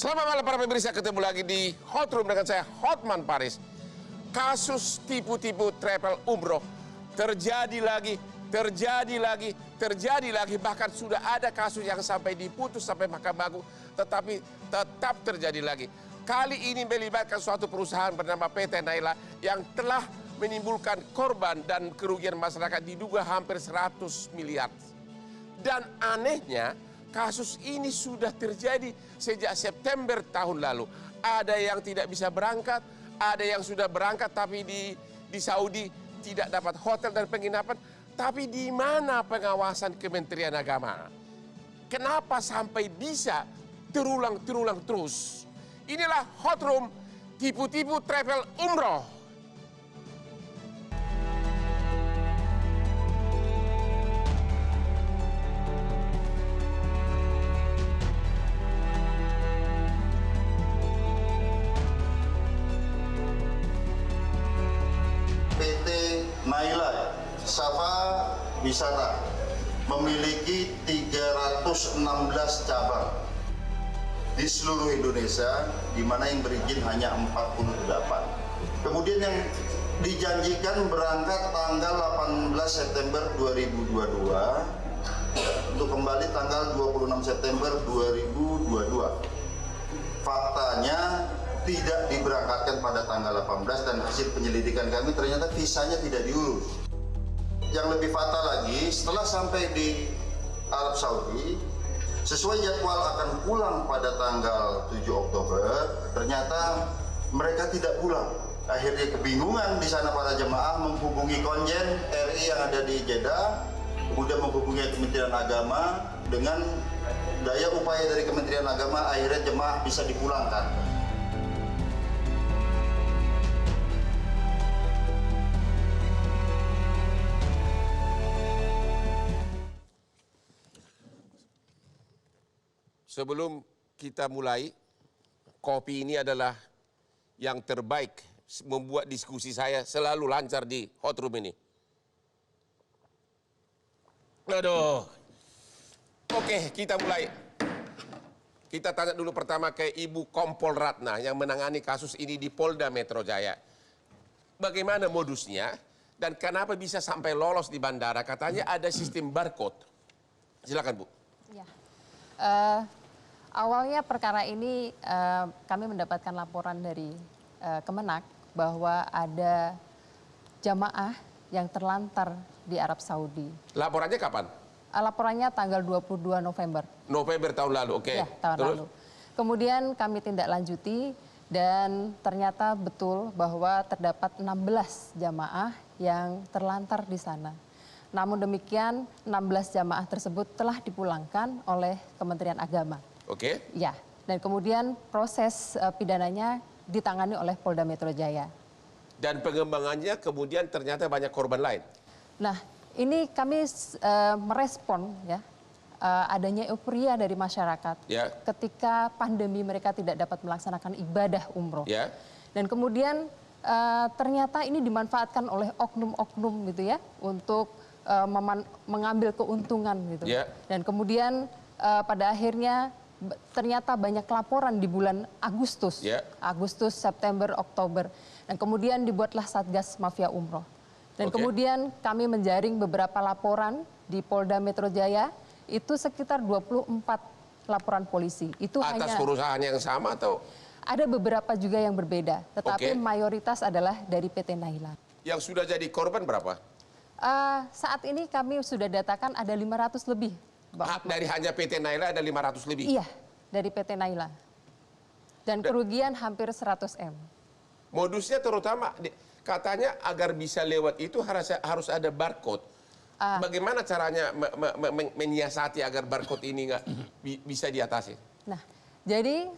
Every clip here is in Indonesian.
Selamat malam para pemirsa, ketemu lagi di Hot Room dengan saya Hotman Paris. Kasus tipu-tipu travel umroh terjadi lagi, bahkan sudah ada kasus yang sampai diputus sampai Mahkamah Agung, tetapi tetap terjadi lagi. Kali ini melibatkan suatu perusahaan bernama PT Naila yang telah menimbulkan korban dan kerugian masyarakat diduga hampir 100 miliar. Dan anehnya, kasus ini sudah terjadi sejak September tahun lalu. Ada yang tidak bisa berangkat, ada yang sudah berangkat tapi di Saudi tidak dapat hotel dan penginapan. Tapi di mana pengawasan Kementerian Agama? Kenapa sampai bisa terulang terus? Inilah Hot Room, tipu-tipu travel umroh. Naila Safa Wisata memiliki 316 cabang di seluruh Indonesia, di mana yang berizin hanya 48. Kemudian yang dijanjikan berangkat tanggal 18 September 2022 untuk kembali tanggal 26 September 2022. Faktanya tidak diberangkatkan pada tanggal 18 dan hasil penyelidikan kami ternyata visanya tidak diurus. Yang lebih fatal lagi, setelah sampai di Arab Saudi, sesuai jadwal akan pulang pada tanggal 7 Oktober, ternyata mereka tidak pulang. Akhirnya kebingungan di sana para jemaah menghubungi konjen RI yang ada di Jeddah, kemudian menghubungi Kementerian Agama. Dengan daya upaya dari Kementerian Agama, akhirnya jemaah bisa dipulangkan. Sebelum kita mulai, kopi ini adalah yang terbaik membuat diskusi saya selalu lancar di Hot Room ini. Aduh. Oke, kita mulai. Kita tanya dulu pertama ke Ibu Kompol Ratna yang menangani kasus ini di Polda Metro Jaya. Bagaimana modusnya dan kenapa bisa sampai lolos di bandara? Katanya ada sistem barcode. Silakan, Bu. Ya. Awalnya perkara ini kami mendapatkan laporan dari Kemenak bahwa ada jamaah yang terlantar di Arab Saudi. Laporannya kapan? Laporannya tanggal 22 November. November tahun lalu, oke. Ya, tahun lalu. Kemudian kami tindak lanjuti dan ternyata betul bahwa terdapat 16 jamaah yang terlantar di sana. Namun demikian 16 jamaah tersebut telah dipulangkan oleh Kementerian Agama. Oke. Ya, dan kemudian proses pidananya ditangani oleh Polda Metro Jaya. Dan pengembangannya kemudian ternyata banyak korban lain. Nah, ini kami merespon ya adanya euforia dari masyarakat Ya. ketika pandemi mereka tidak dapat melaksanakan ibadah umroh. Ya. Dan kemudian ternyata ini dimanfaatkan oleh oknum-oknum gitu ya untuk mengambil keuntungan gitu. Ya. Dan kemudian pada akhirnya ternyata banyak laporan di bulan Agustus, Ya. Agustus, September, Oktober. Dan kemudian dibuatlah Satgas Mafia Umroh. Dan Oke. kemudian kami menjaring beberapa laporan di Polda Metro Jaya, itu sekitar 24 laporan polisi. Itu Atas hanya perusahaan yang sama atau ada beberapa juga yang berbeda, tetapi Oke. mayoritas adalah dari PT Naila. yang sudah jadi korban berapa? Saat ini kami sudah datakan ada 500 lebih. Dari hanya PT Naila ada 500 lebih? Iya, dari PT Naila. Dan kerugian hampir 100 M. Modusnya terutama katanya agar bisa lewat itu harus ada barcode. Bagaimana caranya menyiasati agar barcode ini nggak bisa diatasi? Nah, jadi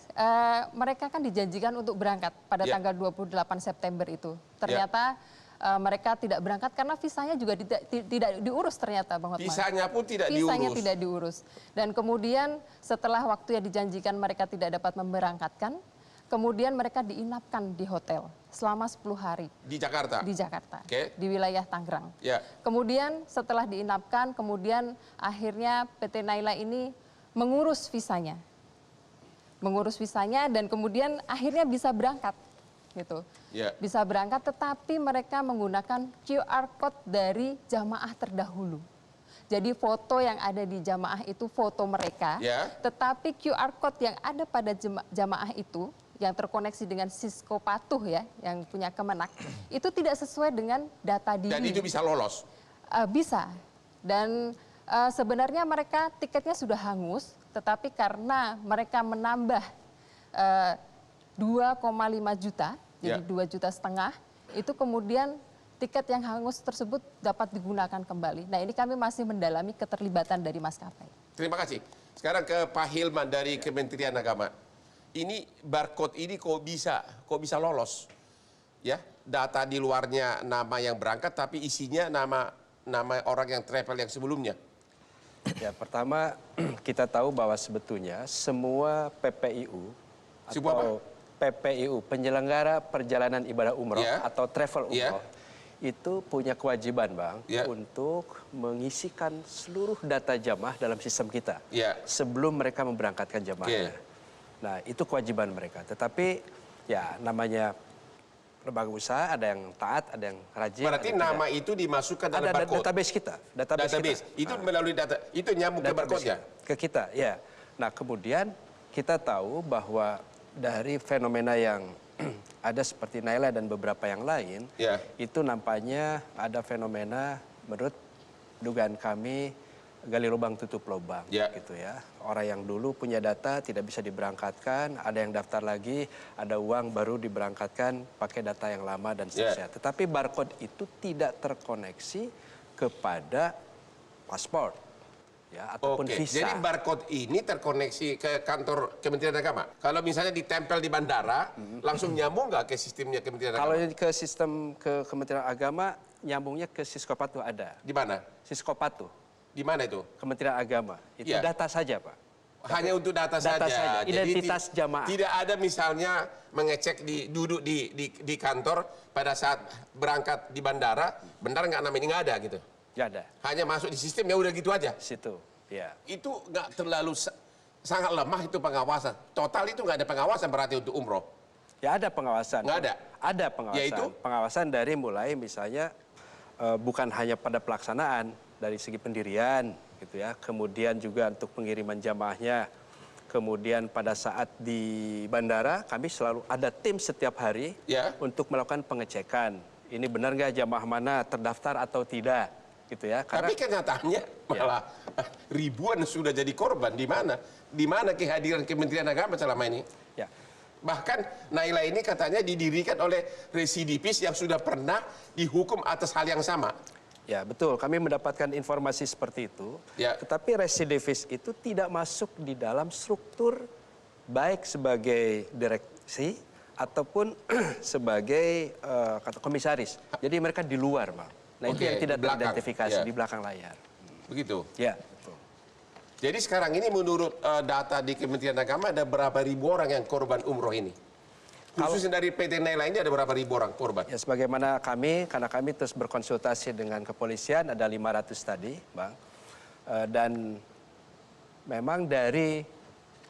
mereka kan dijanjikan untuk berangkat pada Ya. tanggal 28 September itu. Ternyata mereka tidak berangkat karena visanya juga tidak diurus ternyata, Bang Hotman. Visanya pun tidak Visanya diurus. tidak diurus. Dan kemudian setelah waktu yang dijanjikan mereka tidak dapat memberangkatkan, kemudian mereka diinapkan di hotel selama 10 hari. Di Jakarta? Di Jakarta, Oke. di wilayah Tangerang. Ya. Kemudian setelah diinapkan, kemudian akhirnya PT Naila ini mengurus visanya. mengurus visanya dan kemudian akhirnya bisa berangkat gitu. Ya. Bisa berangkat tetapi mereka menggunakan QR code dari jamaah terdahulu. Jadi foto yang ada di jamaah itu foto mereka, Ya. tetapi QR code yang ada pada jamaah itu yang terkoneksi dengan Cisco Patuh ya, yang punya Kemenak, itu tidak sesuai dengan data diri. Dan itu bisa lolos? Bisa. Dan sebenarnya mereka tiketnya sudah hangus, tetapi karena mereka menambah 2,5 juta, jadi 2,5 juta, itu kemudian tiket yang hangus tersebut dapat digunakan kembali. Nah ini kami masih mendalami keterlibatan dari maskapai. Terima kasih. Sekarang ke Pak Hilman dari Kementerian Agama. Ini barcode ini kok bisa lolos? Ya, data di luarnya nama yang berangkat tapi isinya nama orang yang travel yang sebelumnya. Ya, pertama kita tahu bahwa sebetulnya semua PPIU atau PPIU, penyelenggara perjalanan ibadah umroh atau travel umroh, itu punya kewajiban, Bang, untuk mengisikan seluruh data jamaah dalam sistem kita sebelum mereka memberangkatkan jamaahnya. Nah, itu kewajiban mereka. Tetapi ya namanya lembaga usaha, ada yang taat, ada yang rajin. Berarti nama itu dimasukkan dalam barcode? Database kita. Database. Itu melalui data, itu nyambung ke barcode-nya? Ke kita, ya. Nah, kemudian kita tahu bahwa dari fenomena yang ada seperti Naila dan beberapa yang lain, itu nampaknya ada fenomena menurut dugaan kami gali lubang tutup lubang, gitu ya. Orang yang dulu punya data tidak bisa diberangkatkan, ada yang daftar lagi, ada uang baru diberangkatkan pakai data yang lama dan seterusnya. Tetapi barcode itu tidak terkoneksi kepada paspor, ya, ataupun visa. Jadi barcode ini terkoneksi ke kantor Kementerian Agama. Kalau misalnya ditempel di bandara, langsung nyambung nggak ke sistemnya Kementerian Agama? Kalau ke sistem ke Kementerian Agama, nyambungnya ke Cisco Patuh ada. Di mana? Cisco Patuh. Di mana itu? Kementerian Agama. Itu data saja, Pak. Hanya untuk data saja. Identitas jamaah. Tidak ada misalnya mengecek duduk di kantor pada saat berangkat di bandara, benar nggak namanya, nggak ada gitu? Nggak ada. Hanya masuk di sistem ya udah gitu aja? Situ, ya. Itu nggak terlalu sangat lemah itu pengawasan. Total itu nggak ada pengawasan berarti untuk umroh? Ya ada pengawasan. Nggak ada? Ada pengawasan. Yaitu? Pengawasan dari mulai misalnya bukan hanya pada pelaksanaan, dari segi pendirian, gitu ya. Kemudian juga untuk pengiriman jamaahnya. Kemudian pada saat di bandara, kami selalu ada tim setiap hari untuk melakukan pengecekan. Ini benar nggak jamaah mana terdaftar atau tidak, gitu ya. Karena, tapi kenyataannya malah ribuan sudah jadi korban. Di mana kehadiran Kementerian Agama selama ini? Ya. Bahkan Naila ini katanya didirikan oleh residivis yang sudah pernah dihukum atas hal yang sama. Ya betul, kami mendapatkan informasi seperti itu. Tetapi residivis itu tidak masuk di dalam struktur baik sebagai direksi ataupun sebagai komisaris. Jadi mereka di luar, Bang. Nah itu yang tidak teridentifikasi di belakang layar. Begitu? Ya, betul. Jadi sekarang ini menurut data di Kementerian Agama ada berapa ribu orang yang korban umroh ini? Khususnya dari PT Naila ini ada berapa ribu orang korban? Ya sebagaimana karena kami terus berkonsultasi dengan kepolisian, ada 500 tadi, Bang. Dan memang dari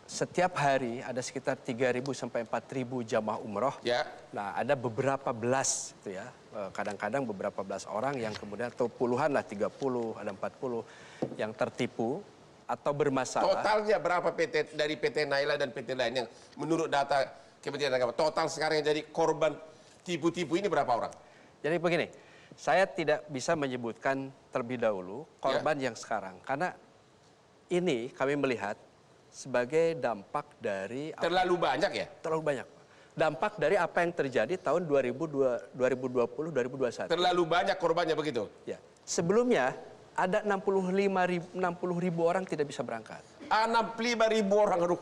setiap hari ada sekitar 3.000 sampai 4.000 jamaah umroh. Nah ada beberapa belas, itu ya. Kadang-kadang beberapa belas orang yang kemudian, atau puluhan lah, 30, ada 40, yang tertipu atau bermasalah. Totalnya berapa dari PT Naila dan PT lain yang menurut data Kementerian Agama, total sekarang yang jadi korban tipu-tipu ini berapa orang? Jadi begini, saya tidak bisa menyebutkan terlebih dahulu korban yang sekarang. Karena ini kami melihat sebagai dampak dari... Terlalu banyak ya? Terlalu banyak. Dampak dari apa yang terjadi tahun 2020-2021. Terlalu banyak korbannya begitu? Ya. Sebelumnya ada 60 ribu orang tidak bisa berangkat. 65 ribu orang, aduh.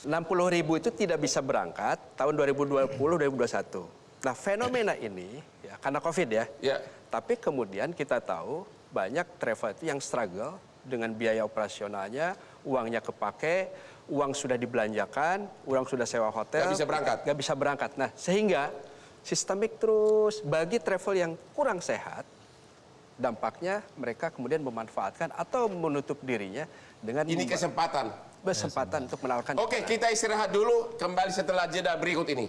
60 ribu itu tidak bisa berangkat tahun 2020-2021. Nah fenomena ini ya karena COVID ya. Tapi kemudian kita tahu banyak travel itu yang struggle dengan biaya operasionalnya, uangnya kepake, uang sudah dibelanjakan, uang sudah sewa hotel. Nggak bisa berangkat. Nggak bisa berangkat. Nah sehingga sistemik terus bagi travel yang kurang sehat, dampaknya mereka kemudian memanfaatkan atau menutup dirinya dengan... Ini kesempatan. berkesempatan untuk menawarkan. Oke, kita istirahat dulu, kembali setelah jeda berikut ini.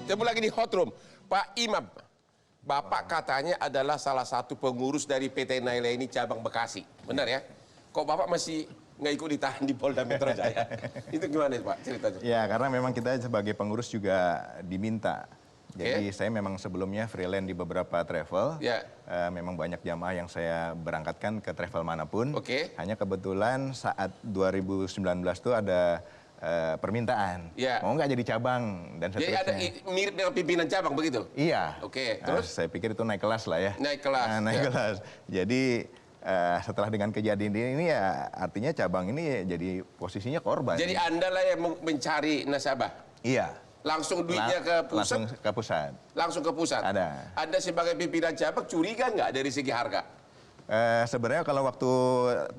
Ketemu lagi di Hot Room. Pak Imam, Bapak katanya adalah salah satu pengurus dari PT Naila ini cabang Bekasi. Benar ya? Kok Bapak masih nggak ikut ditahan di Polda Metro Jaya? Itu gimana Pak ceritanya? Ya, karena memang kita sebagai pengurus juga diminta. Jadi saya memang sebelumnya freelance di beberapa travel. Memang banyak jamaah yang saya berangkatkan ke travel manapun. Hanya kebetulan saat 2019 itu ada permintaan, mau nggak jadi cabang dan seterusnya. Jadi ada mirip dengan pimpinan cabang begitu? Iya. Terus? Saya pikir itu naik kelas lah ya. Naik kelas. Naik kelas. Jadi setelah dengan kejadian ini ya artinya cabang ini jadi posisinya korban. Jadi Anda lah yang mencari nasabah? Iya. Langsung duitnya ke pusat? Langsung ke pusat. Langsung ke pusat? Ada. Anda sebagai pimpinan cabang curiga nggak dari segi harga? Sebenarnya kalau waktu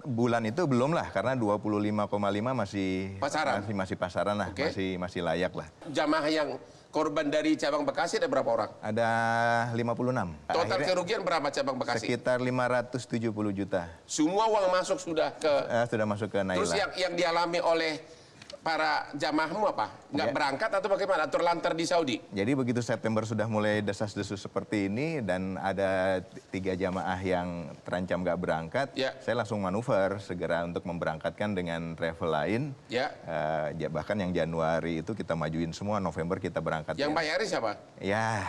bulan itu belum lah, karena 25,5 masih pasaran, masih pasaran lah, masih layak lah. Jamaah yang korban dari cabang Bekasi ada berapa orang? Ada 56. Total kerugian berapa cabang Bekasi? Sekitar 570 juta. Semua uang masuk sudah ke? Sudah masuk ke Naila. Terus yang dialami oleh para jamaahmu apa? Nggak berangkat atau bagaimana? Atau terlantar di Saudi? Jadi begitu September sudah mulai desas-desus seperti ini dan ada 3 jamaah yang terancam nggak berangkat, saya langsung manuver segera untuk memberangkatkan dengan travel lain. Bahkan yang Januari itu kita majuin semua, November kita berangkat. Yang bayarin siapa? Ya,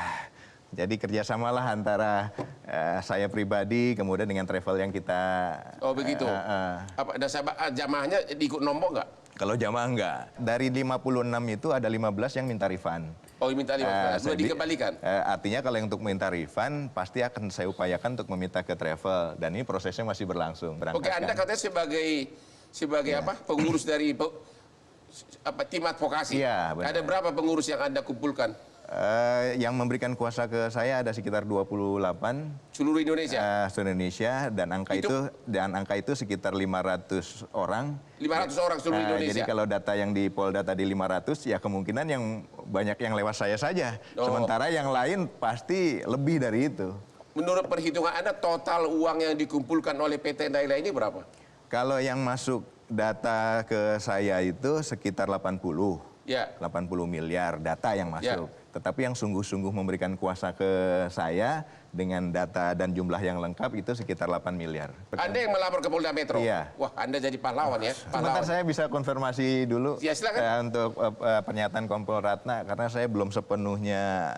jadi kerjasamalah antara saya pribadi kemudian dengan travel yang kita. Oh begitu. Apa jamaahnya ikut nombok nggak? Kalau jamaah enggak. Dari 56 itu ada 15 yang minta refund. Oh minta refund, sudah dikembalikan? Artinya kalau yang untuk minta refund, pasti akan saya upayakan untuk meminta ke travel. Dan ini prosesnya masih berlangsung. Oke, Anda katanya sebagai apa? Pengurus dari tim advokasi. Iya, benar. Ada berapa pengurus yang Anda kumpulkan? Yang memberikan kuasa ke saya ada sekitar 28. Seluruh Indonesia? Seluruh Indonesia, dan angka itu sekitar 500 orang. 500 orang seluruh Indonesia? Jadi kalau data yang di Polda tadi 500, ya kemungkinan yang banyak yang lewat saya saja. Sementara yang lain pasti lebih dari itu. Menurut perhitungan Anda, total uang yang dikumpulkan oleh PT Naila ini berapa? Kalau yang masuk data ke saya itu sekitar 80 miliar data yang masuk. Tetapi yang sungguh-sungguh memberikan kuasa ke saya dengan data dan jumlah yang lengkap itu sekitar 8 miliar. Anda yang melapor ke Polda Metro? Iya. Wah, Anda jadi pahlawan ya? Sebentar saya bisa konfirmasi dulu untuk pernyataan Kompol Ratna, karena saya belum sepenuhnya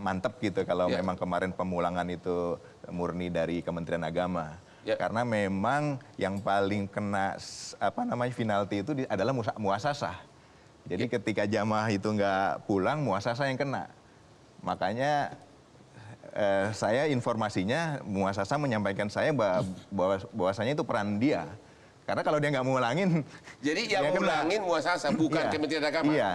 mantep gitu kalau memang kemarin pemulangan itu murni dari Kementerian Agama. Karena memang yang paling kena penalti itu adalah muasasah. Jadi ketika jamaah itu nggak pulang, muasasah yang kena. Makanya saya informasinya, muasasah menyampaikan saya bahwasanya itu peran dia. Karena kalau dia nggak ngulangin, jadi yang ngulangin muasasah, bukan Kementerian Agama? Iya,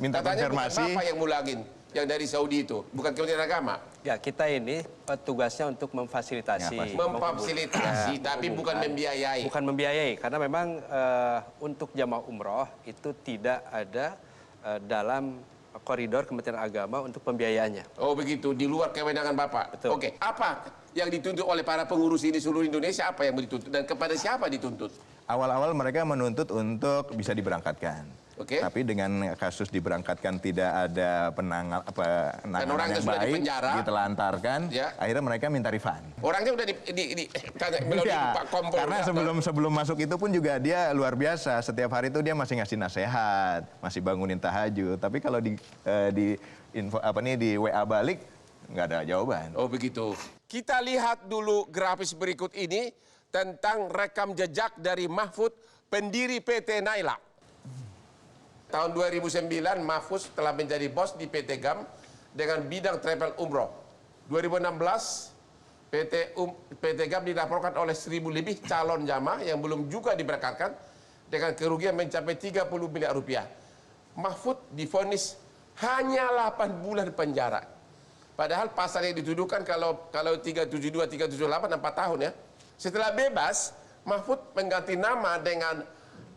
minta konfirmasi. Bukan Bapak yang ngulangin, yang dari Saudi itu, bukan Kementerian Agama? Ya, kita ini tugasnya untuk memfasilitasi. Memfasilitasi, tapi bukan membiayai. Bukan membiayai, karena memang untuk jamaah umroh itu tidak ada dalam koridor Kementerian Agama untuk pembiayaannya. Oh begitu, di luar kewenangan Bapak? Betul. Oke, apa yang dituntut oleh para pengurus ini seluruh Indonesia, apa yang dituntut? Dan kepada siapa dituntut? Awal-awal mereka menuntut untuk bisa diberangkatkan. Tapi dengan kasus diberangkatkan tidak ada penanganan yang baik, ditelantarkan, akhirnya mereka minta refund. Orangnya udah Pak Kompol. Karena sebelum masuk itu pun juga dia luar biasa. Setiap hari itu dia masih ngasih nasihat, masih bangunin tahajud. Tapi kalau di WA balik nggak ada jawaban. Oh begitu. Kita lihat dulu grafis berikut ini tentang rekam jejak dari Mahfud, pendiri PT Naila. Tahun 2009, Mahfuz telah menjadi bos di PT GAM dengan bidang travel umroh. 2016, PT GAM dilaporkan oleh 1.000 lebih calon jamaah yang belum juga diberangkatkan dengan kerugian mencapai 30 miliar rupiah. Mahfud divonis hanya 8 bulan penjara. Padahal pasal yang dituduhkan kalau 372, 378 4 tahun ya. Setelah bebas, Mahfud mengganti nama dengan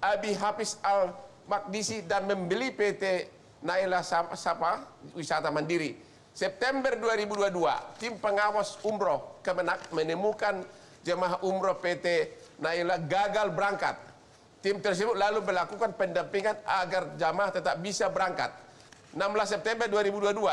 Abi Hafiz Al-Maqdisi dan membeli PT Naila Sapa Wisata Mandiri. September 2022, tim pengawas umroh Kemenak menemukan jemaah umroh PT Naila gagal berangkat. Tim tersebut lalu melakukan pendampingan agar jamaah tetap bisa berangkat. 16 September 2022,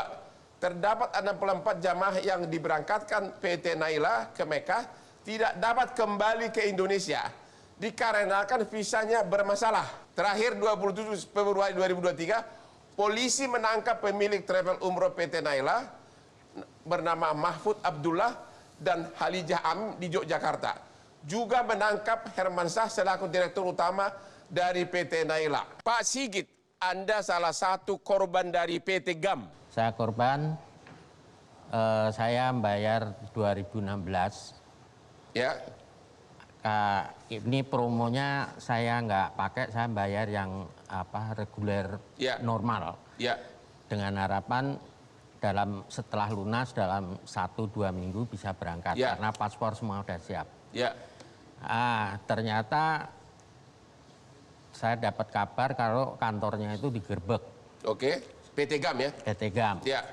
terdapat 64 jamaah yang diberangkatkan PT Naila ke Mekah tidak dapat kembali ke Indonesia dikarenakan visanya bermasalah. Terakhir 27 Februari 2023, polisi menangkap pemilik travel umroh PT Naila bernama Mahfud Abdullah dan Halijah Amin di Yogyakarta. Juga menangkap Hermansyah selaku direktur utama dari PT Naila. Pak Sigit, Anda salah satu korban dari PT GAM. Saya korban, saya bayar 2016. Ya. Ini promonya saya nggak pakai, saya bayar yang reguler normal. Ya. Dengan harapan setelah lunas dalam 1-2 minggu bisa berangkat karena paspor semua udah siap. Ya. Ternyata saya dapat kabar kalau kantornya itu digerebek. Oke, PT GAM ya? PT GAM. Ya.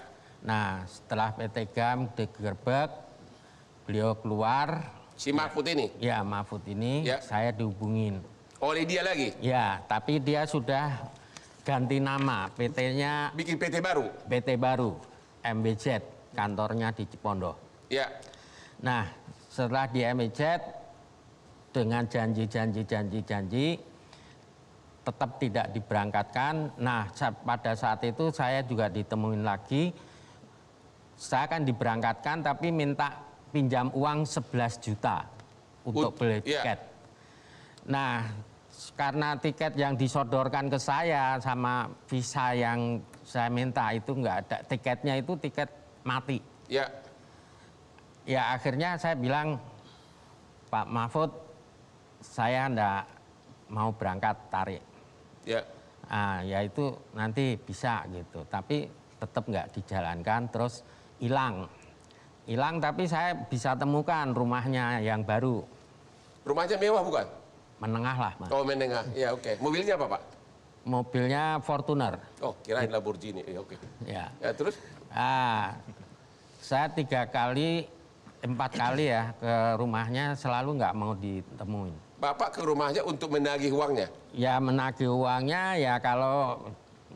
Nah, setelah PT GAM digerebek, beliau keluar. Si Mahfud ini? Ya, Mahfud ini saya dihubungin. Oleh dia lagi? Ya, tapi dia sudah ganti nama, PT-nya. Bikin PT baru? PT baru, MBZ, kantornya di Cipondoh. Ya. Nah, setelah di MBZ, dengan janji tetap tidak diberangkatkan. Nah, pada saat itu saya juga ditemuin lagi. Saya akan diberangkatkan tapi minta pinjam uang 11 juta untuk beli tiket. Nah, karena tiket yang disodorkan ke saya sama visa yang saya minta itu nggak ada. Tiketnya itu tiket mati. Ya. Ya, akhirnya saya bilang, Pak Mahfud, saya enggak mau berangkat, tarik. Ya. Ya itu nanti bisa gitu, tapi tetap nggak dijalankan, terus hilang. Hilang tapi saya bisa temukan rumahnya yang baru. Rumahnya mewah bukan? Menengah lah, Mas. Oh, menengah. Ya, oke. Mobilnya apa, Pak? Mobilnya Fortuner. Oh, kirain Lamborghini. Ya, oke. Ya. Ya, terus? Saya 4 kali ya ke rumahnya selalu nggak mau ditemuin. Bapak ke rumahnya untuk menagih uangnya? Ya menagih uangnya ya kalau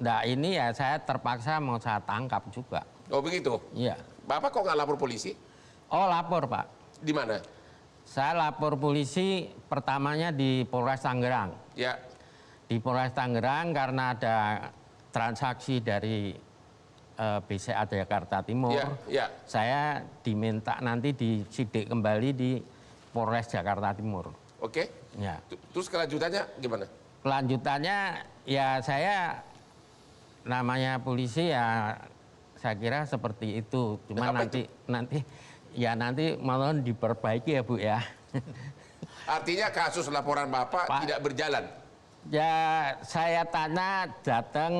nggak ini ya saya terpaksa mau saya tangkap juga. Oh begitu? Iya. Bapak kok nggak lapor polisi? Oh lapor Pak. Di mana? Saya lapor polisi pertamanya di Polres Tangerang. Ya. Di Polres Tangerang karena ada transaksi dari BCA Jakarta Timur. Ya. Saya diminta nanti disidik kembali di Polres Jakarta Timur. Oke. Ya. Terus kelanjutannya gimana? Kelanjutannya ya saya namanya polisi ya saya kira seperti itu. Cuma nanti mohon diperbaiki ya Bu ya. Artinya kasus laporan Bapak tidak berjalan? Ya saya tanya datang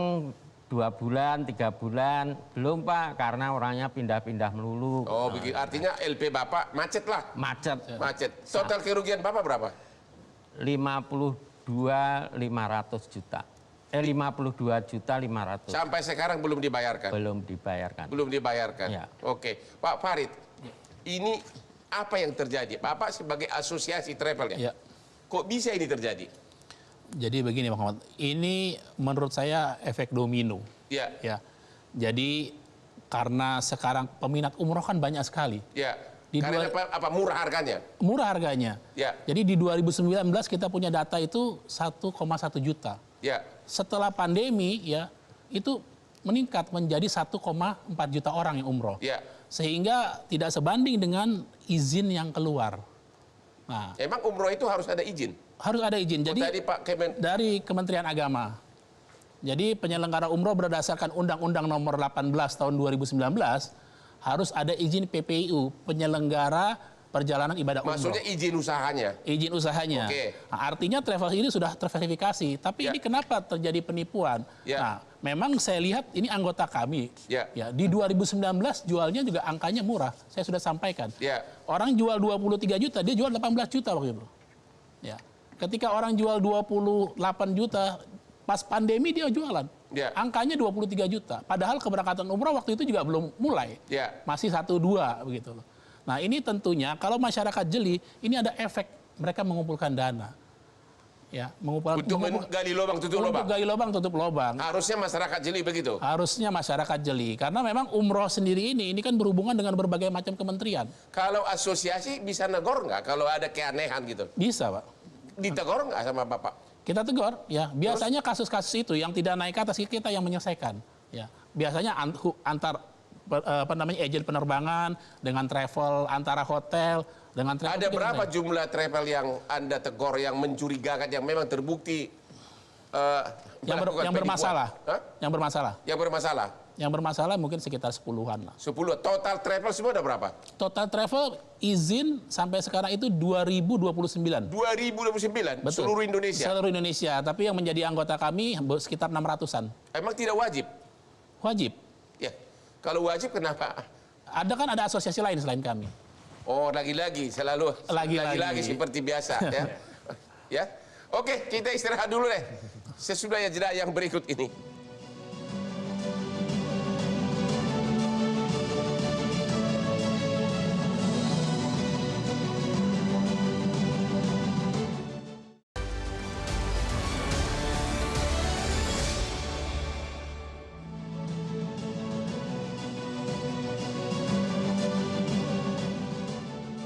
2 bulan, 3 bulan, belum Pak karena orangnya pindah-pindah melulu. Oh begitu, artinya LP Bapak macet lah? Macet. Total kerugian Bapak berapa? 52.500 juta. 52.500.000. Sampai sekarang belum dibayarkan? Belum dibayarkan. Belum dibayarkan? Ya. Oke. Pak Farid, ini apa yang terjadi? Bapak sebagai asosiasi travel ya? Kok bisa ini terjadi? Jadi begini Pak Muhammad, ini menurut saya efek domino. Ya. Jadi karena sekarang peminat umroh kan banyak sekali. Ya. Karena apa murah harganya? Murah harganya. Ya. Jadi di 2019 kita punya data itu 1,1 juta. Ya. Setelah pandemi ya itu meningkat menjadi 1,4 juta orang yang umroh. Ya. Sehingga tidak sebanding dengan izin yang keluar. Nah, emang umroh itu harus ada izin? Harus ada izin. Jadi dari Kementerian Agama. Jadi penyelenggara umroh berdasarkan Undang-Undang Nomor 18 Tahun 2019 harus ada izin PPIU, penyelenggara perjalanan ibadah umroh. Maksudnya izin usahanya? Izin usahanya. Oke. Nah, artinya travel ini sudah terverifikasi. Tapi ini kenapa terjadi penipuan? Ya. Nah, memang saya lihat ini anggota kami. Ya. Ya, di 2019 jualnya juga angkanya murah. Saya sudah sampaikan. Ya. Orang jual 23 juta, dia jual 18 juta waktu itu. Ya. Ketika orang jual 28 juta, pas pandemi dia jualan. Ya. Angkanya 23 juta. Padahal keberangkatan umroh waktu itu juga belum mulai. Ya. Masih 1-2 begitu loh. Nah, ini tentunya kalau masyarakat jeli, ini ada efek mereka mengumpulkan dana. Ya, untuk menggali lubang tutup lubang. Untuk gali lubang tutup lubang. Harusnya masyarakat jeli begitu. Harusnya masyarakat jeli karena memang umroh sendiri ini kan berhubungan dengan berbagai macam kementerian. Kalau asosiasi bisa negor nggak kalau ada keanehan gitu? Bisa, Pak. Ditegor nggak sama Bapak? Kita tegur, ya. Biasanya kasus-kasus itu yang tidak naik ke atas kita yang menyelesaikan. Ya, biasanya antar agen penerbangan dengan travel antara hotel. Ada berapa jumlah travel yang Anda tegor yang mencurigakan yang memang terbukti yang bermasalah? Yang bermasalah? Yang bermasalah? Yang bermasalah mungkin sekitar 10-an lah. 10. Total travel semua ada berapa? Total travel izin sampai sekarang itu 2029. 2029? Betul. Seluruh Indonesia? Seluruh Indonesia. Tapi yang menjadi anggota kami sekitar 600-an. Emang tidak wajib? Wajib. Ya. Kalau wajib kenapa? Ada asosiasi lain selain kami. Oh, lagi-lagi selalu lagi-lagi seperti biasa ya. Ya. Oke, kita istirahat dulu deh. Sesudah jeda yang berikut ini.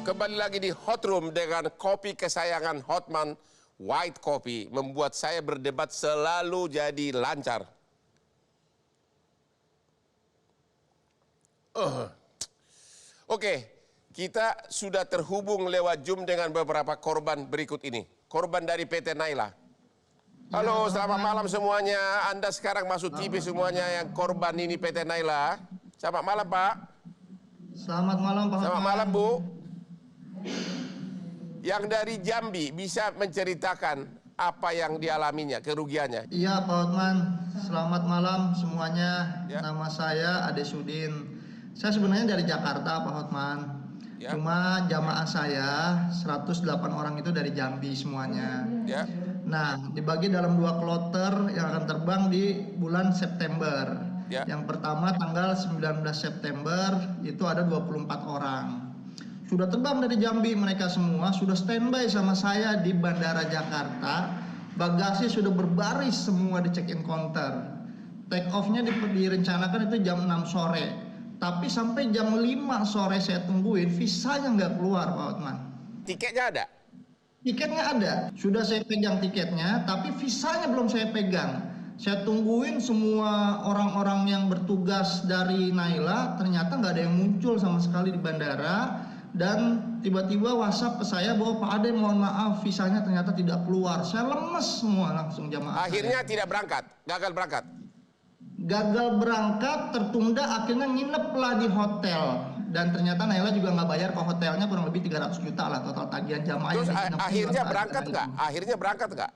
Kembali lagi di Hot Room dengan kopi kesayangan Hotman, White Coffee. Membuat saya berdebat selalu jadi lancar. Oke, kita sudah terhubung lewat Zoom dengan beberapa korban berikut ini. Korban dari PT Naila. Halo, selamat malam semuanya. Anda sekarang masuk TV semuanya yang korban ini PT Naila. Selamat malam, Pak. Selamat malam, Pak. Selamat malam, Bu. Yang dari Jambi bisa menceritakan apa yang dialaminya, kerugiannya. Iya, Pak Hotman. Selamat malam semuanya. Ya. Nama saya Ade Sudin. Saya sebenarnya dari Jakarta, Pak Hotman. Ya. Cuma jamaah saya 108 orang itu dari Jambi semuanya. Ya. Nah, dibagi dalam 2 kloter yang akan terbang di bulan September. Ya. Yang pertama tanggal 19 September itu ada 24 orang. Sudah terbang dari Jambi mereka semua, sudah standby sama saya di Bandara Jakarta. Bagasi sudah berbaris semua di check-in counter. Take off-nya direncanakan itu jam 6 sore. Tapi sampai jam 5 sore saya tungguin, visanya nggak keluar, Pak Hotman. Tiketnya ada? Tiketnya ada. Sudah saya pegang tiketnya, tapi visanya belum saya pegang. Saya tungguin semua orang-orang yang bertugas dari Naila, ternyata nggak ada yang muncul sama sekali di bandara. Dan tiba-tiba WhatsApp ke saya bahwa Pak Ade mohon maaf visanya ternyata tidak keluar. Saya lemes semua langsung jamaah. Akhirnya saya tidak berangkat, gagal berangkat. Gagal berangkat, tertunda, akhirnya ngineplah di hotel. Dan ternyata Naila juga nggak bayar ke hotelnya, kurang lebih 300 juta lah total tagihan jamaah. Terus akhirnya berangkat nggak? Akhirnya berangkat nggak?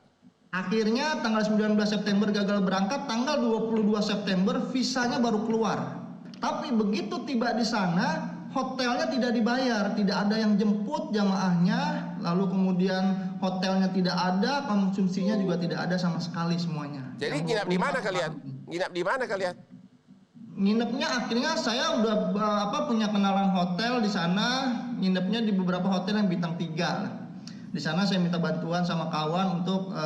Akhirnya tanggal 19 September gagal berangkat, tanggal 22 September visanya baru keluar. Tapi begitu tiba di sana, hotelnya tidak dibayar, tidak ada yang jemput jamaahnya, lalu kemudian hotelnya tidak ada, konsumsinya juga tidak ada sama sekali semuanya. Jadi nginap di mana kalian? Nginap di mana kalian? Nginepnya akhirnya saya udah punya kenalan hotel di sana, nginepnya di beberapa hotel yang bintang 3. Di sana saya minta bantuan sama kawan untuk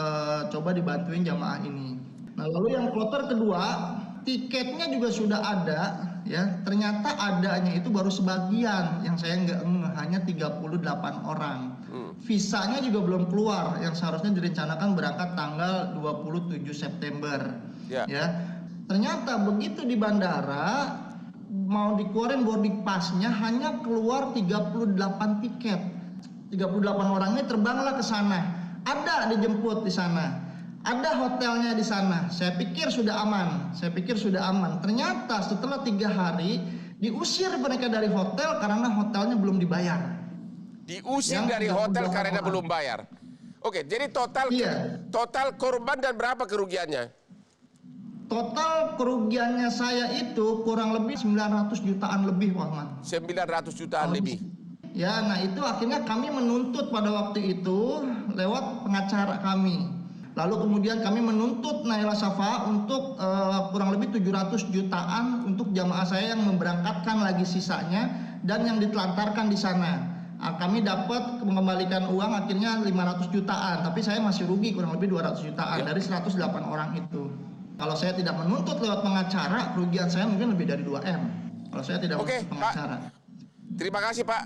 coba dibantuin jamaah ini. Nah, lalu yang kloter kedua, tiketnya juga sudah ada. Ya, ternyata adanya itu baru sebagian, yang saya nggak hanya 38 orang. Visanya juga belum keluar, yang seharusnya direncanakan berangkat tanggal 27 September. Ya. Ternyata begitu di bandara mau dikeluarin boarding pass-nya hanya keluar 38 tiket. 38 orang ini terbanglah ke sana. Ada dijemput di sana. Ada hotelnya di sana. Saya pikir sudah aman. Ternyata setelah 3 hari diusir mereka dari hotel karena hotelnya belum dibayar. Diusir dari hotel karena belum bayar. Oke, jadi total korban dan berapa kerugiannya? Total kerugiannya saya itu kurang lebih 900 jutaan lebih, Pak Ahmad. 900 jutaan lebih. Ya, nah itu akhirnya kami menuntut pada waktu itu lewat pengacara kami. Lalu kemudian kami menuntut Naila Safa untuk kurang lebih 700 jutaan untuk jamaah saya yang memberangkatkan lagi sisanya dan yang ditelantarkan di sana. Kami dapat mengembalikan uang akhirnya 500 jutaan, tapi saya masih rugi kurang lebih 200 jutaan dari 108 orang itu. Kalau saya tidak menuntut lewat pengacara, kerugian saya mungkin lebih dari 2M. Kalau saya tidak menuntut pengacara. Pak. Terima kasih Pak,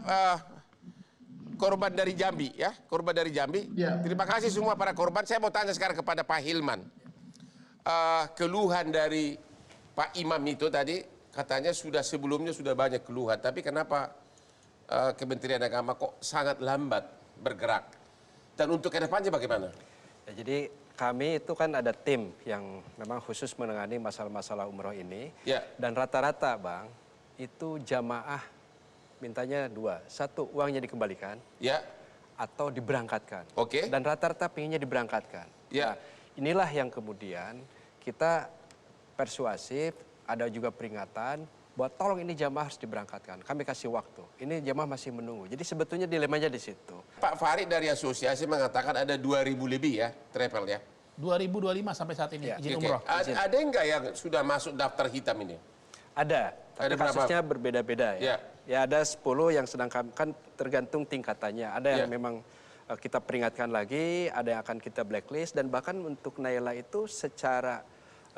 korban dari Jambi ya, korban dari Jambi. Ya. Terima kasih semua para korban. Saya mau tanya sekarang kepada Pak Hilman. Keluhan dari Pak Imam itu tadi, katanya sebelumnya sudah banyak keluhan. Tapi kenapa Kementerian Agama kok sangat lambat bergerak? Dan untuk kedepannya bagaimana? Ya, jadi kami itu kan ada tim yang memang khusus menangani masalah-masalah umroh ini. Ya. Dan rata-rata Bang, itu jamaah mintanya dua. Satu, uangnya dikembalikan. Ya. Atau diberangkatkan. Oke. Dan rata-rata pengennya diberangkatkan. Ya. Nah, inilah yang kemudian kita persuasif, ada juga peringatan, bahwa tolong ini jamaah harus diberangkatkan. Kami kasih waktu. Ini jamaah masih menunggu. Jadi sebetulnya dilemanya di situ. Pak Farid dari asosiasi mengatakan ada 2.000 lebih ya travel ya. 2025 sampai saat ini izin Oke. umroh. Ada enggak yang sudah masuk daftar hitam ini? Ada. Tapi Ada berapa? kasusnya berbeda-beda ya. Ya. Ya ada 10 yang sedang kan tergantung tingkatannya. Ada yang Ya. memang kita peringatkan lagi, ada yang akan kita blacklist, dan bahkan untuk Naila itu secara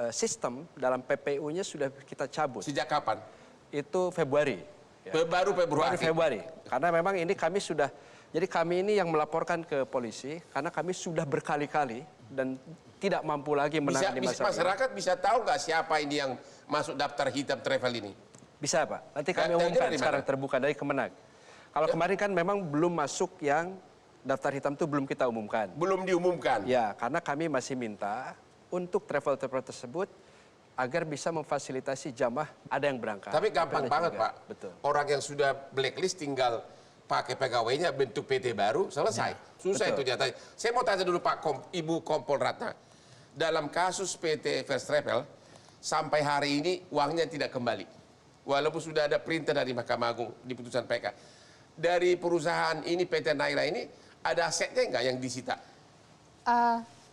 sistem dalam PPU-nya sudah kita cabut. Sejak kapan? Itu Februari. Ya. Baru Februari. Februari. Karena memang ini kami sudah, jadi kami ini yang melaporkan ke polisi karena kami sudah berkali-kali dan tidak mampu lagi menangani masalah. Masyarakat bisa tahu nggak siapa ini yang masuk daftar hitam travel ini? Bisa Pak, nanti kami umumkan sekarang terbuka dari Kemenag. Kalau kemarin kan memang belum masuk yang daftar hitam itu belum kita umumkan. Belum diumumkan? Ya, karena kami masih minta untuk travel-travel tersebut agar bisa memfasilitasi jamaah ada yang berangkat. Tapi gampang banget juga. Pak. Betul. Orang yang sudah blacklist tinggal pakai pegawainya bentuk PT baru selesai. Susah betul. itu nyatanya. Saya mau tanya dulu Pak Ibu Kompol Ratna. Dalam kasus PT First Travel sampai hari ini uangnya tidak kembali. Walaupun sudah ada perintah dari Mahkamah Agung di putusan PK. Dari perusahaan ini PT Naila ini ada asetnya nggak yang disita?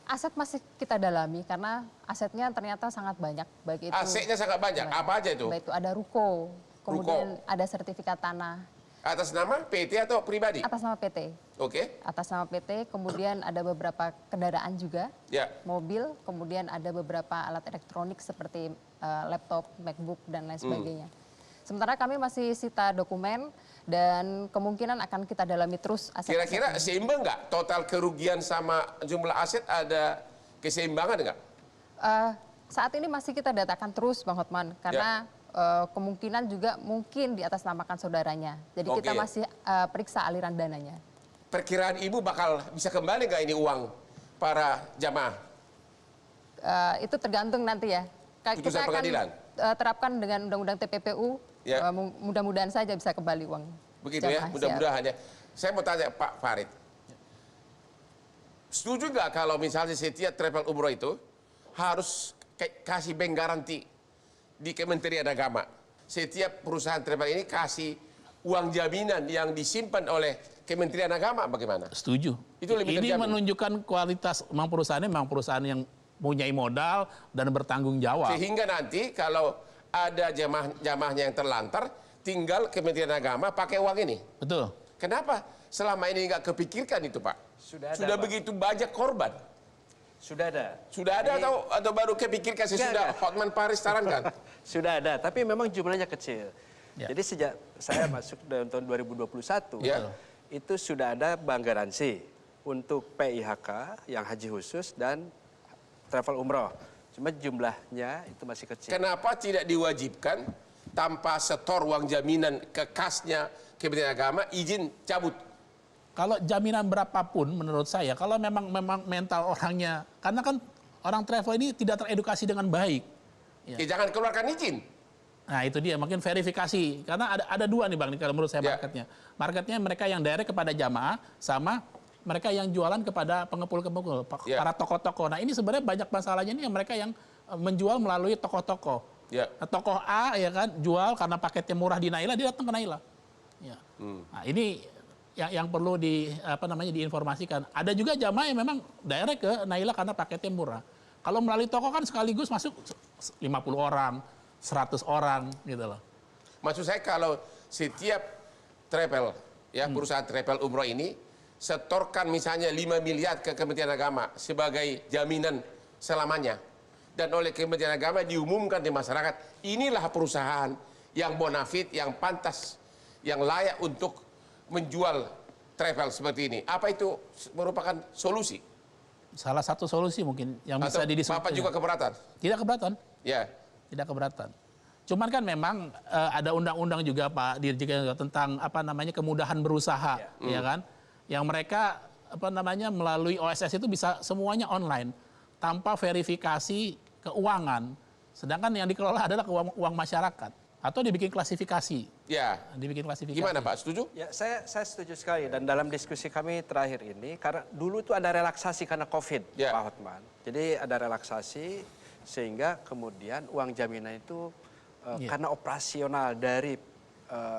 Aset masih kita dalami karena asetnya ternyata sangat banyak. Baik itu asetnya sangat banyak. Apa aja itu? Baik itu ada ruko, kemudian ada sertifikat tanah. Atas nama PT atau pribadi? Atas nama PT. Oke. Atas nama PT, kemudian ada beberapa kendaraan juga, Ya. mobil, kemudian ada beberapa alat elektronik seperti laptop, MacBook, dan lain sebagainya. Sementara kami masih sita dokumen dan kemungkinan akan kita dalami terus aset. Kira-kira seimbang nggak? Total kerugian sama jumlah aset ada keseimbangan nggak? Saat ini masih kita datakan terus Bang Hotman, karena kemungkinan juga mungkin di atas namakan saudaranya. Jadi kita masih periksa aliran dananya. Perkiraan Ibu bakal bisa kembali nggak ini uang para jamaah? Itu tergantung nanti ya. Putusan pengadilan? Terapkan dengan Undang-Undang TPPU, mudah-mudahan saja bisa kembali uang. Begitu ya, mudah-mudahan ya. Saya mau tanya Pak Farid. Setuju nggak kalau misalnya setiap travel umroh itu harus kasih bank garanti di Kementerian Agama? Setiap perusahaan travel ini kasih uang jaminan yang disimpan oleh Kementerian Agama, bagaimana? Setuju. Itu lebih ini terjamin. menunjukkan kualitas memang perusahaan yang punya modal dan bertanggung jawab. Sehingga nanti kalau ada jamaahnya yang terlantar, tinggal Kementerian Agama pakai uang ini. Betul. Kenapa selama ini nggak kepikirkan itu Pak? Sudah begitu banyak korban. Sudah ada. Sudah ada atau baru kepikirkan sesudah Hotman Paris sarankan? Sudah ada, tapi memang jumlahnya kecil. Ya. Jadi sejak saya masuk dalam tahun 2021, itu sudah ada bank garansi untuk PIHK yang haji khusus dan travel umroh. Cuma jumlahnya itu masih kecil. Kenapa tidak diwajibkan tanpa setor uang jaminan ke kasnya Kementerian Agama, izin cabut? Kalau jaminan berapapun menurut saya, kalau memang mental orangnya, karena kan orang travel ini tidak teredukasi dengan baik. Ya, jangan keluarkan izin. Nah itu dia, mungkin verifikasi. Karena ada dua nih Bang, kalau menurut saya marketnya. Marketnya mereka yang direct kepada jamaah, sama mereka yang jualan kepada pengepul-pengepul, para tokoh-tokoh. Nah ini sebenarnya banyak masalahnya ini yang mereka yang menjual melalui toko-toko. Ya. Nah, tokoh A ya kan jual karena paketnya murah di Naila, dia datang ke Naila. Ya. Nah, ini yang perlu diinformasikan. Ada juga jamaah yang memang direct ke Naila karena paketnya murah. Kalau melalui toko kan sekaligus masuk 50 orang, 100 orang gitu loh. Maksud saya kalau setiap travel, ya perusahaan travel umroh ini setorkan misalnya 5 miliar ke Kementerian Agama sebagai jaminan selamanya. Dan oleh Kementerian Agama diumumkan di masyarakat, inilah perusahaan yang bonafit, yang pantas, yang layak untuk menjual travel seperti ini. Apa itu merupakan solusi? Salah satu solusi mungkin yang bisa didiskusikan. Bapak juga keberatan? Tidak keberatan. Ya. Tidak keberatan. Cuman kan memang ada undang-undang juga Pak Dirjen tentang kemudahan berusaha, ya kan? Yang mereka melalui OSS itu bisa semuanya online tanpa verifikasi keuangan. Sedangkan yang dikelola adalah uang masyarakat atau dibikin klasifikasi. Ya. Dibikin klasifikasi. Gimana Pak? Setuju? Ya, saya setuju sekali. Dan dalam diskusi kami terakhir ini, karena dulu itu ada relaksasi karena COVID, Pak Hotman. Jadi ada relaksasi sehingga kemudian uang jaminan itu karena operasional dari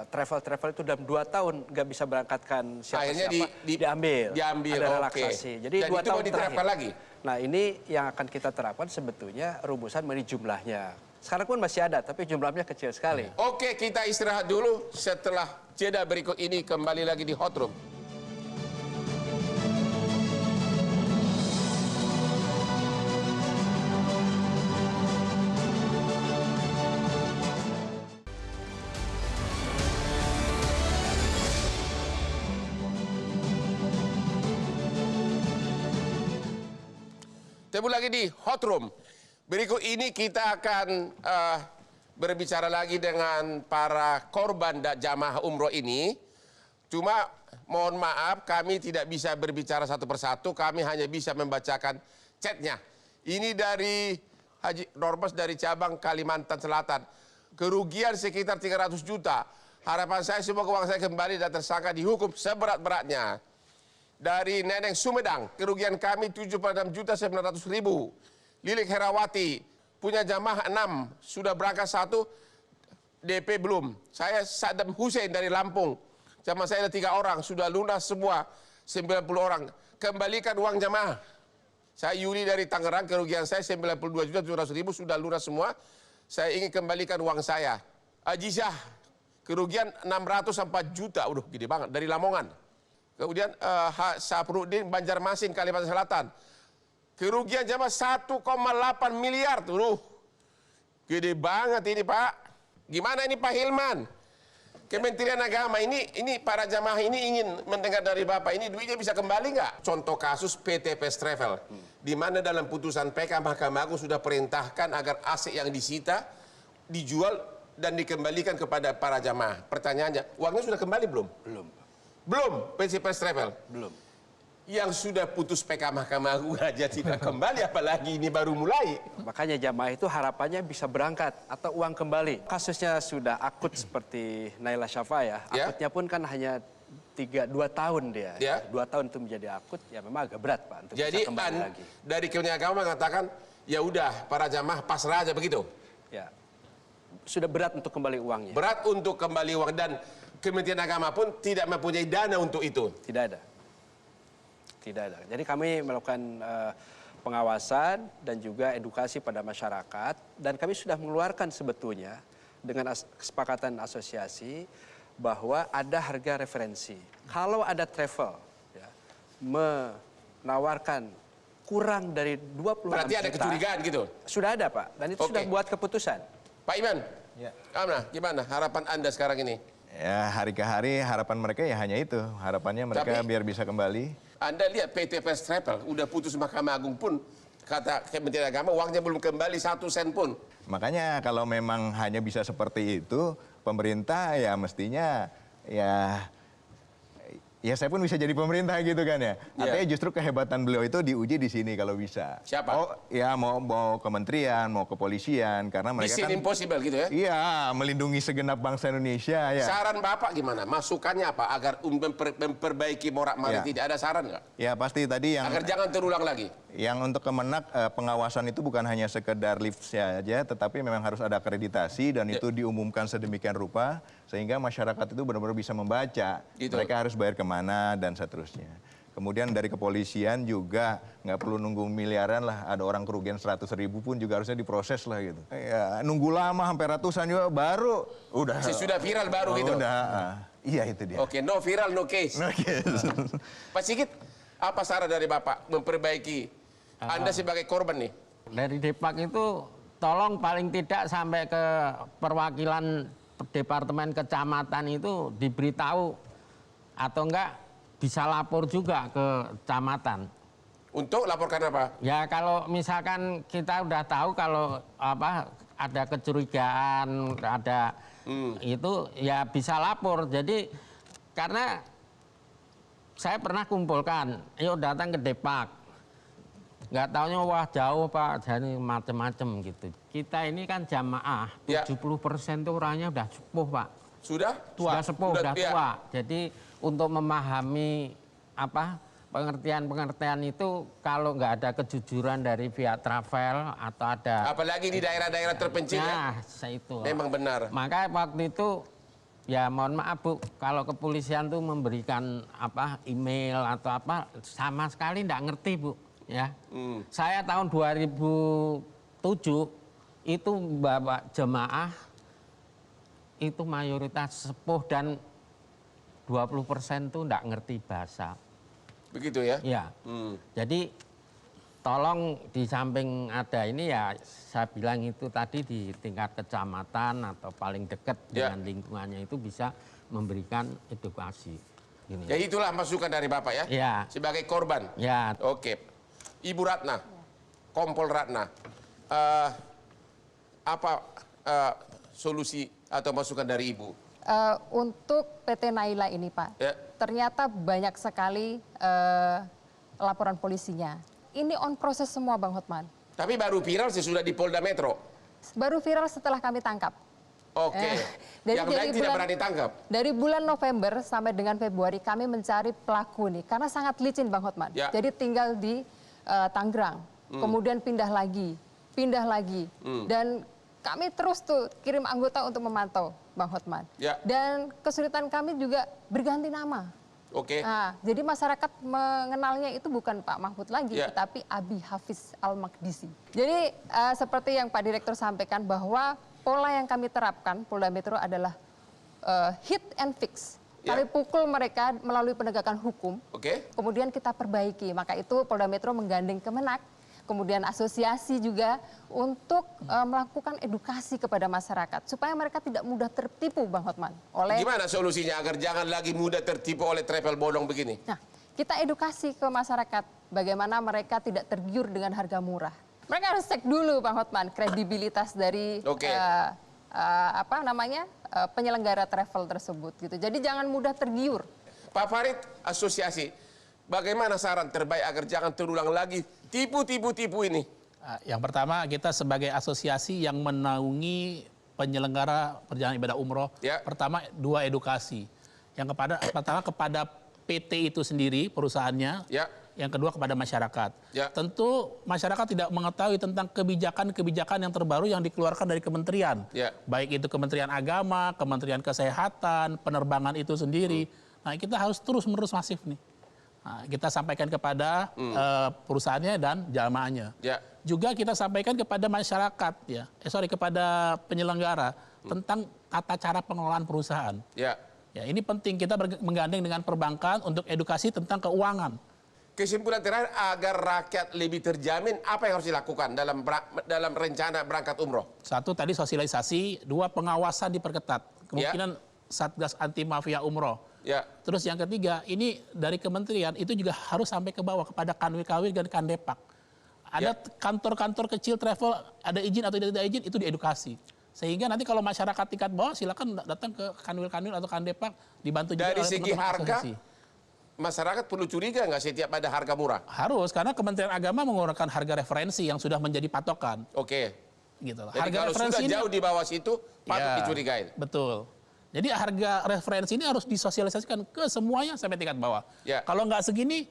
travel itu dalam 2 tahun nggak bisa berangkatkan siapa-siapa, diambil. Ada relaksasi. Jadi 2 tahun terakhir. Lagi. Nah ini yang akan kita terapkan sebetulnya rumusan mengenai jumlahnya. Sekarang pun masih ada, tapi jumlahnya kecil sekali. Oke, kita istirahat dulu. Setelah jeda berikut ini kembali lagi di Hot Room. Ketemu lagi di Hot Room. Berikut ini kita akan berbicara lagi dengan para korban jamaah umroh ini. Cuma mohon maaf kami tidak bisa berbicara satu persatu. Kami hanya bisa membacakan chatnya. Ini dari Haji Norbas dari cabang Kalimantan Selatan. Kerugian sekitar 300 juta. Harapan saya semoga uang saya kembali dan tersangka dihukum seberat-beratnya. Dari Neneng Sumedang, kerugian kami 76.900.000. Lilik Herawati, punya jamaah 6, sudah berangkat 1, DP belum. Saya Saddam Hussein dari Lampung, jamaah saya ada 3 orang, sudah lunas semua, 90 orang. Kembalikan uang jamaah. Saya Yuli dari Tangerang, kerugian saya 92.700.000, sudah lunas semua. Saya ingin kembalikan uang saya. Ajizah, kerugian 604 juta, udah gede banget, dari Lamongan. Kemudian Sapruddin Banjarmasin, Kalimantan Selatan. Kerugian jamaah 1,8 miliar tuh. Gede banget ini Pak. Gimana ini Pak Hilman? Kementerian Agama ini para jamaah ini ingin mendengar dari Bapak, ini duitnya bisa kembali nggak? Contoh kasus PT First Travel. Di mana dalam putusan PK Mahkamah Agung sudah perintahkan agar aset yang disita dijual dan dikembalikan kepada para jamaah. Pertanyaannya, uangnya sudah kembali belum? Belum. Belum, PT First Travel? Belum. Yang sudah putus PK Mahkamah Agung aja tidak kembali, apalagi ini baru mulai. Makanya jamaah itu harapannya bisa berangkat atau uang kembali. Kasusnya sudah akut seperti Naila Syafa ya. Akutnya pun kan hanya 2 tahun dia. 2 tahun itu menjadi akut, ya memang agak berat Pak untuk jadi, bisa kembali lagi. Dari Kementerian Agama mengatakan, ya udah para jamaah pasrah aja begitu? Ya, sudah berat untuk kembali uangnya. Berat untuk kembali uang dan Kementerian Agama pun tidak mempunyai dana untuk itu? Tidak ada. Tidak ada. Jadi kami melakukan pengawasan dan juga edukasi pada masyarakat. Dan kami sudah mengeluarkan sebetulnya dengan kesepakatan asosiasi bahwa ada harga referensi. Kalau ada travel ya, menawarkan kurang dari 26 juta. Berarti ada kecurigaan gitu? Sudah ada Pak. Dan itu sudah buat keputusan. Pak Iman, gimana harapan Anda sekarang ini? Ya hari ke hari harapan mereka ya hanya itu. Harapannya mereka biar bisa kembali. Anda lihat PT First Travel udah putus Mahkamah Agung pun kata Kementerian Agama uangnya belum kembali 1 sen pun. Makanya kalau memang hanya bisa seperti itu, pemerintah ya mestinya ya saya pun bisa jadi pemerintah gitu kan ya. Artinya justru kehebatan beliau itu diuji di sini kalau bisa. Siapa? Mau kementerian, mau kepolisian karena mereka Mission Impossible gitu ya? Iya, melindungi segenap bangsa Indonesia ya. Saran Bapak gimana? Masukannya apa agar memperbaiki morak-marik tidak ada saran nggak? Ya pasti tadi yang agar jangan terulang lagi. Yang untuk Kemenak pengawasan itu bukan hanya sekedar lift saja, tetapi memang harus ada akreditasi dan itu diumumkan sedemikian rupa sehingga masyarakat itu benar-benar bisa membaca. Gitu. Mereka harus bayar kemana dan seterusnya. Kemudian dari kepolisian juga nggak perlu nunggu miliaran lah, ada orang kerugian 100.000 pun juga harusnya diproses lah gitu. Ya, nunggu lama sampai ratusan juga baru udah. Sudah viral baru gitu. Udah, iya itu dia. Oke, no viral no case. No case. Pak Sigit, apa saran dari Bapak memperbaiki Anda sebagai korban nih? Dari Depak itu tolong paling tidak sampai ke perwakilan departemen kecamatan itu diberitahu atau enggak bisa lapor juga ke kecamatan. Untuk laporkan apa? Ya kalau misalkan kita udah tahu kalau apa ada kecurigaan, ada itu ya bisa lapor. Jadi karena saya pernah kumpulkan, yuk datang ke Depak. Nggak taunya wah jauh Pak, jadi macam-macam gitu. Kita ini kan jamaah, 70% tuh orangnya udah sepuh Pak. Sudah? Tua. Sudah sepuh, udah tua. Jadi untuk memahami apa pengertian itu kalau nggak ada kejujuran dari pihak travel atau ada. Apalagi di daerah-daerah terpencil ya. Itu. Memang benar. Maka waktu itu ya mohon maaf Bu, kalau kepolisian tuh memberikan apa email atau apa sama sekali nggak ngerti Bu. Ya, saya tahun 2007 itu bawa jemaah itu mayoritas sepuh dan 20% tuh enggak ngerti bahasa. Begitu ya? Ya. Jadi tolong di samping ada ini ya saya bilang itu tadi di tingkat kecamatan atau paling dekat dengan lingkungannya itu bisa memberikan edukasi. Gini. Ya itulah masukan dari Bapak ya? Ya. Sebagai korban? Ya. Oke. Ibu Ratna, Kompol Ratna, apa solusi atau masukan dari Ibu? Untuk PT Naila ini Pak, ternyata banyak sekali laporan polisinya. Ini on proses semua Bang Hotman. Tapi baru viral sesudah di Polda Metro? Baru viral setelah kami tangkap. Oke, yang lain tidak pernah ditangkap? Dari bulan November sampai dengan Februari kami mencari pelaku nih, karena sangat licin Bang Hotman. Ya. Jadi tinggal di Tangerang, kemudian pindah lagi, dan kami terus tuh kirim anggota untuk memantau, Bang Hotman. Ya. Dan kesulitan kami juga berganti nama. Oke. Nah, jadi masyarakat mengenalnya itu bukan Pak Mahfud lagi, tetapi Abi Hafiz Al-Maqdisi. Jadi seperti yang Pak Direktur sampaikan bahwa pola yang kami terapkan Polda Metro adalah hit and fix. Kami pukul mereka melalui penegakan hukum, kemudian kita perbaiki. Maka itu Polda Metro menggandeng Kemenak, kemudian asosiasi juga untuk melakukan edukasi kepada masyarakat. Supaya mereka tidak mudah tertipu, Bang Hotman. Gimana solusinya agar jangan lagi mudah tertipu oleh travel bodong begini? Nah, kita edukasi ke masyarakat bagaimana mereka tidak tergiur dengan harga murah. Mereka harus cek dulu, Bang Hotman, kredibilitas dari penyelenggara travel tersebut gitu. Jadi jangan mudah tergiur. Pak Farid, asosiasi, bagaimana saran terbaik agar jangan terulang lagi tipu ini? Yang pertama, kita sebagai asosiasi yang menaungi penyelenggara perjalanan ibadah umroh, pertama 2 edukasi. Yang pertama kepada PT itu sendiri perusahaannya. Yang kedua kepada masyarakat. Tentu masyarakat tidak mengetahui tentang kebijakan-kebijakan yang terbaru yang dikeluarkan dari kementerian. Baik itu Kementerian Agama, Kementerian Kesehatan, penerbangan itu sendiri. Nah, kita harus terus-menerus masif nih. Nah, kita sampaikan kepada perusahaannya dan jamaahnya. Juga kita sampaikan kepada masyarakat, kepada penyelenggara tentang tata cara pengelolaan perusahaan. Ya, ini penting kita menggandeng dengan perbankan untuk edukasi tentang keuangan. Kesimpulan terakhir, agar rakyat lebih terjamin, apa yang harus dilakukan dalam rencana berangkat umroh? 1, tadi sosialisasi. 2, pengawasan diperketat. Kemungkinan Satgas Anti Mafia Umroh. Terus yang ketiga, ini dari kementerian itu juga harus sampai ke bawah kepada Kanwil dan Kandepak. Ada kantor-kantor kecil travel, ada izin atau tidak izin, itu diedukasi. Sehingga nanti kalau masyarakat tingkat bawah silakan datang ke Kanwil atau Kandepak, dibantu juga dari segi harga. Masyarakat perlu curiga nggak setiap ada harga murah? Harus, karena Kementerian Agama menggunakan harga referensi yang sudah menjadi patokan. Gitu loh. Jadi harga kalau referensi sudah jauh di bawah situ, patut dicurigain. Betul. Jadi harga referensi ini harus disosialisasikan ke semuanya sampai tingkat bawah. Kalau nggak segini,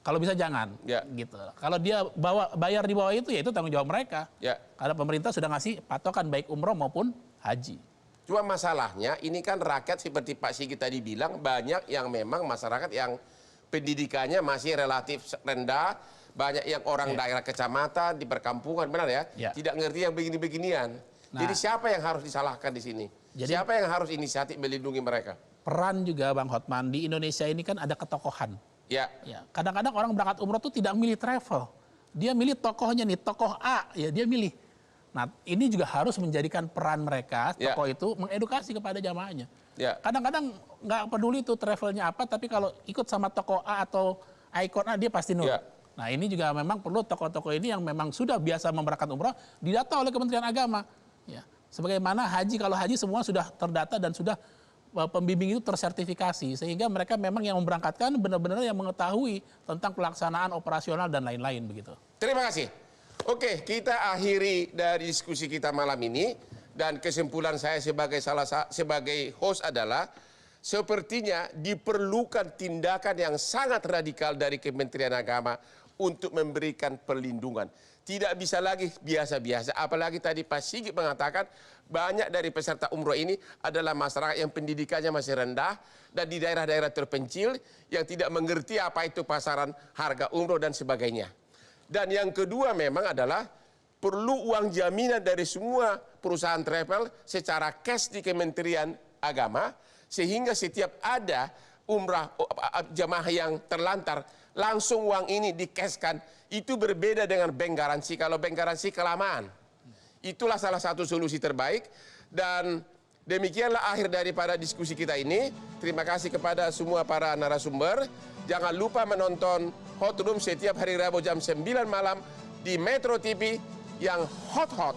Kalau bisa jangan, gitu. Kalau dia bayar di bawah itu, ya itu tanggung jawab mereka. Karena pemerintah sudah ngasih patokan baik umroh maupun haji. Cuma masalahnya ini kan rakyat seperti Pak Sigit tadi bilang, banyak yang memang masyarakat yang pendidikannya masih relatif rendah, banyak yang orang daerah kecamatan di perkampungan, benar ya? Tidak ngerti yang begini-beginian. Jadi siapa yang harus disalahkan di sini? Siapa yang harus inisiatif melindungi mereka? Peran juga Bang Hotman, di Indonesia ini kan ada ketokohan. Kadang-kadang orang berangkat umroh tuh tidak milih travel. Dia milih tokohnya nih, tokoh A, ya dia milih. Nah, ini juga harus menjadikan peran mereka, tokoh itu mengedukasi kepada jamaahnya. Kadang-kadang nggak peduli itu travelnya apa, tapi kalau ikut sama tokoh A atau ikon A, dia pasti nurut. Nah, ini juga memang perlu tokoh-tokoh ini yang memang sudah biasa memberangkat umroh, didata oleh Kementerian Agama. Sebagaimana haji, kalau haji semua sudah terdata dan sudah pembimbing itu tersertifikasi, sehingga mereka memang yang memberangkatkan benar-benar yang mengetahui tentang pelaksanaan operasional dan lain-lain begitu. Terima kasih. Oke, kita akhiri dari diskusi kita malam ini, dan kesimpulan saya sebagai host adalah sepertinya diperlukan tindakan yang sangat radikal dari Kementerian Agama untuk memberikan perlindungan. Tidak bisa lagi biasa-biasa, apalagi tadi Pak Sigit mengatakan banyak dari peserta umroh ini adalah masyarakat yang pendidikannya masih rendah dan di daerah-daerah terpencil yang tidak mengerti apa itu pasaran harga umroh dan sebagainya. Dan yang kedua memang adalah perlu uang jaminan dari semua perusahaan travel secara cash di Kementerian Agama, sehingga setiap ada umrah jamaah yang terlantar, langsung uang ini di-cashkan. Itu berbeda dengan bank garansi. Kalau bank garansi kelamaan. Itulah salah satu solusi terbaik. Dan demikianlah akhir daripada diskusi kita ini. Terima kasih kepada semua para narasumber. Jangan lupa menonton Hot Room setiap hari Rabu jam 9 malam di Metro TV yang hot-hot.